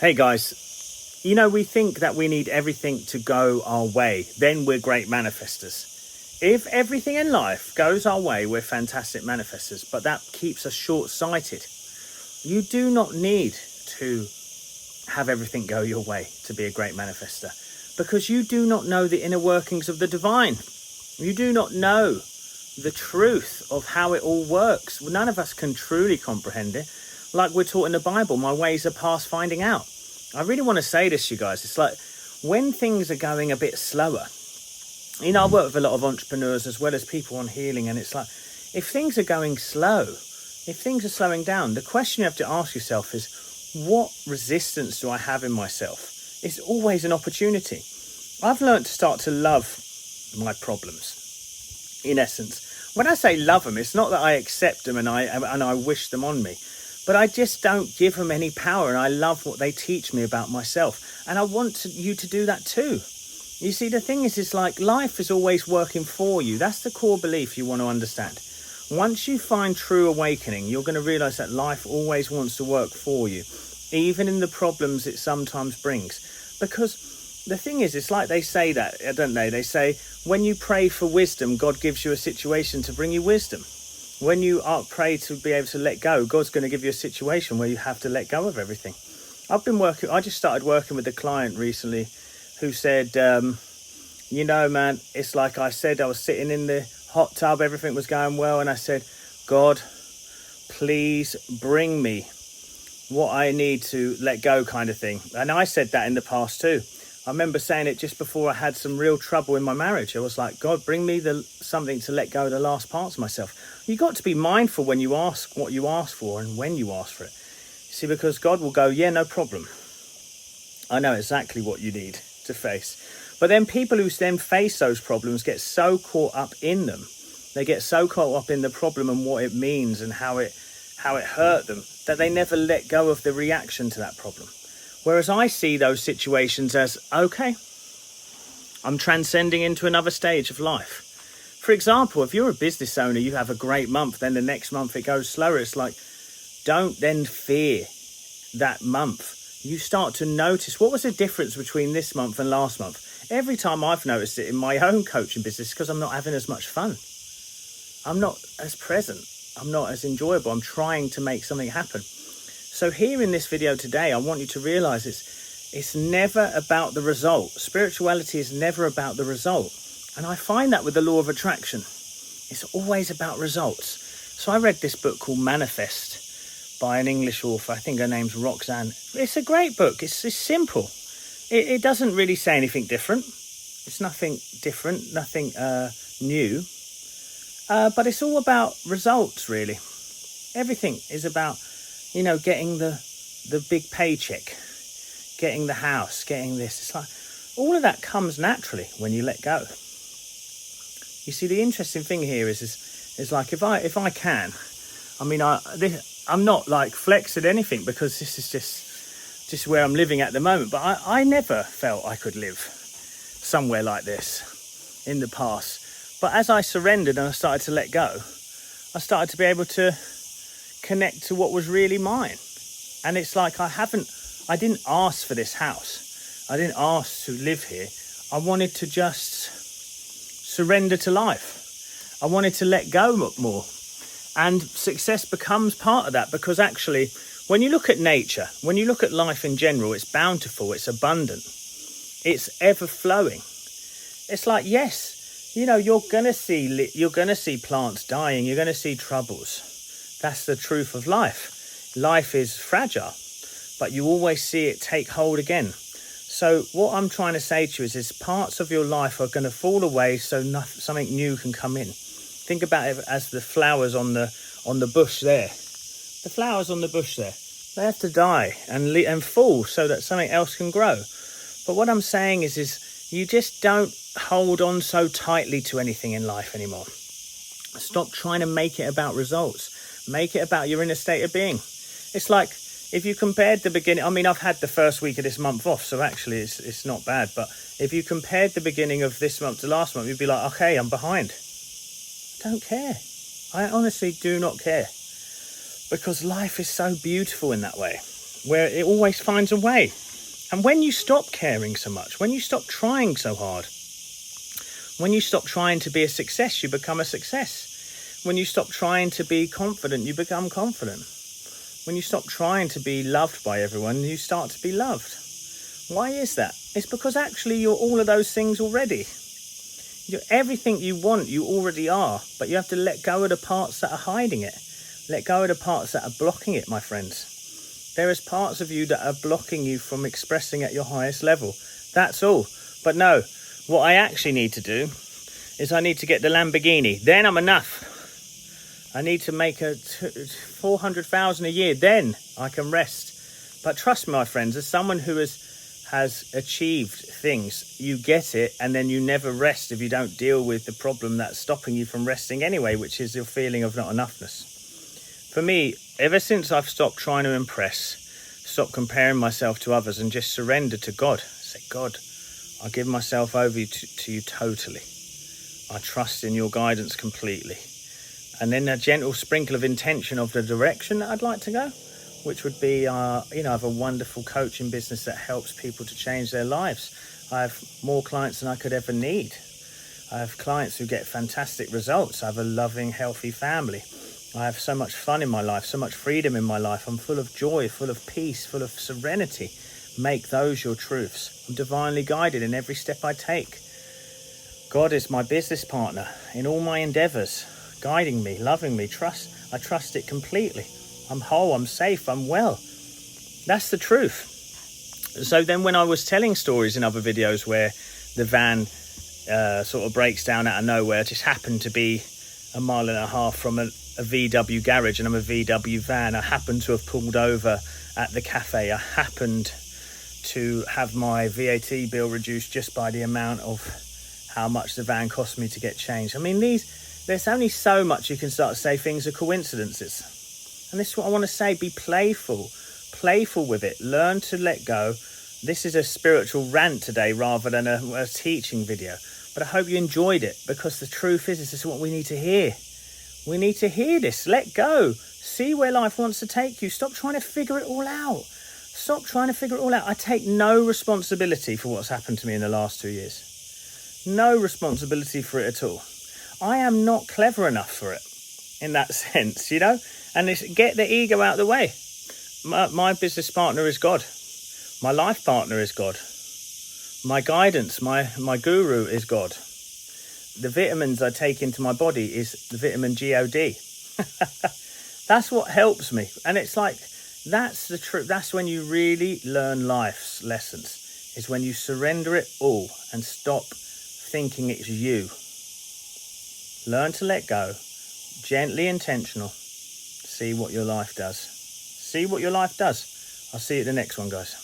Hey guys, we think that we need everything to go our way, then we're great manifestors. If everything in life goes our way, we're fantastic manifestors, but that keeps us short-sighted. You do not need to have everything go your way to be a great manifestor, because you do not know the inner workings of the divine. You do not know the truth of how it all works. None of us can truly comprehend it. Like we're taught in the Bible, my ways are past finding out. I really want to say this, you guys. It's like when things are going a bit slower. I work with a lot of entrepreneurs as well as people on healing. And it's like, if things are going slow, if things are slowing down, the question you have to ask yourself is, what resistance do I have in myself? It's always an opportunity. I've learned to start to love my problems, in essence. When I say love them, it's not that I accept them and I wish them on me. But I just don't give them any power, and I love what they teach me about myself. And I want you to do that too. You see, the thing is, it's like life is always working for you. That's the core belief you want to understand. Once you find true awakening, you're going to realize that life always wants to work for you, even in the problems it sometimes brings. Because the thing is, it's like they say that, don't they? They say, when you pray for wisdom, God gives you a situation to bring you wisdom. When you pray to be able to let go, God's going to give you a situation where you have to let go of everything. I just started working with a client recently who said, man, it's like I said, I was sitting in the hot tub, everything was going well. And I said, God, please bring me what I need to let go, kind of thing. And I said that in the past too. I remember saying it just before I had some real trouble in my marriage. I was like, God, bring me something to let go of the last parts of myself. You got to be mindful when you ask what you ask for and when you ask for it. You see, because God will go, yeah, no problem. I know exactly what you need to face. But then people who then face those problems get so caught up in them. They get so caught up in the problem and what it means and how it hurt them that they never let go of the reaction to that problem. Whereas I see those situations as, okay, I'm transcending into another stage of life. For example, if you're a business owner, you have a great month, then the next month it goes slower. It's like, don't then fear that month. You start to notice, what was the difference between this month and last month? Every time I've noticed it in my own coaching business, because I'm not having as much fun. I'm not as present. I'm not as enjoyable. I'm trying to make something happen. So here in this video today, I want you to realize it's never about the result. Spirituality is never about the result. And I find that with the law of attraction. It's always about results. So I read this book called Manifest by an English author. I think her name's Roxanne. It's a great book. It's simple. It doesn't really say anything different. It's nothing different, nothing new. But it's all about results, really. Everything is about getting the big paycheck, getting the house, getting this. It's like all of that comes naturally when you let go. You see, the interesting thing here is like if I can, I'm not like flexing anything because this is just where I'm living at the moment. But I never felt I could live somewhere like this in the past. But as I surrendered and I started to let go, I started to be able to connect to what was really mine. And it's like I didn't ask for this house. I didn't ask to live here. I wanted to just surrender to life. I wanted to let go more. And success becomes part of that, because actually when you look at nature, when you look at life in general, it's bountiful, it's abundant, it's ever flowing. It's like, yes, you're going to see plants dying, you're going to see troubles. That's the truth of life. Life is fragile, but you always see it take hold again. So what I'm trying to say to you is parts of your life are going to fall away so something new can come in. Think about it as the flowers on the bush there. The flowers on the bush there, they have to die and fall so that something else can grow. But what I'm saying is you just don't hold on so tightly to anything in life anymore. Stop trying to make it about results. Make it about your inner state of being. It's like if you compared the beginning, I've had the first week of this month off, so actually it's not bad. But if you compared the beginning of this month to last month, you'd be like, okay, I'm behind. I don't care. I honestly do not care. Because life is so beautiful in that way. where it always finds a way. And when you stop caring so much, when you stop trying so hard, when you stop trying to be a success, you become a success. When you stop trying to be confident, you become confident. When you stop trying to be loved by everyone, you start to be loved. Why is that? It's because actually you're all of those things already. Everything you want, you already are, but you have to let go of the parts that are hiding it. Let go of the parts that are blocking it, my friends. There is parts of you that are blocking you from expressing at your highest level. That's all. But no, what I actually need to do is I need to get the Lamborghini. Then I'm enough. I need to make 400,000 a year. Then I can rest. But trust me, my friends, as someone who has achieved things, you get it, and then you never rest if you don't deal with the problem that's stopping you from resting anyway, which is your feeling of not enoughness. For me, ever since I've stopped trying to impress, stopped comparing myself to others, and just surrendered to God, say, God, I give myself over to you totally. I trust in your guidance completely. And then a gentle sprinkle of intention of the direction that I'd like to go, which would be, I have a wonderful coaching business that helps people to change their lives. I have more clients than I could ever need. I have clients who get fantastic results. I have a loving, healthy family. I have so much fun in my life, so much freedom in my life. I'm full of joy, full of peace, full of serenity. Make those your truths. I'm divinely guided in every step I take. God is my business partner in all my endeavors, guiding me, loving me. I trust it completely. I'm whole, I'm safe, I'm well. That's the truth. So then when I was telling stories in other videos where the van sort of breaks down out of nowhere, just happened to be 1.5 miles from a VW garage, and I'm a VW van. I happened to have pulled over at the cafe. I happened to have my VAT bill reduced just by the amount of how much the van cost me to get changed. I mean, there's only so much you can start to say things are coincidences. And this is what I want to say. Be playful with it. Learn to let go. This is a spiritual rant today rather than a teaching video. But I hope you enjoyed it, because the truth is, this is what we need to hear. We need to hear this. Let go. See where life wants to take you. Stop trying to figure it all out. I take no responsibility for what's happened to me in the last 2 years. No responsibility for it at all. I am not clever enough for it in that sense, And get the ego out of the way. My business partner is God. My life partner is God. My guidance, my guru is God. The vitamins I take into my body is the vitamin God. That's what helps me. And it's like, that's the truth. That's when you really learn life's lessons, is when you surrender it all and stop thinking it's you. Learn to let go. Gently intentional. See what your life does. I'll see you at the next one, guys.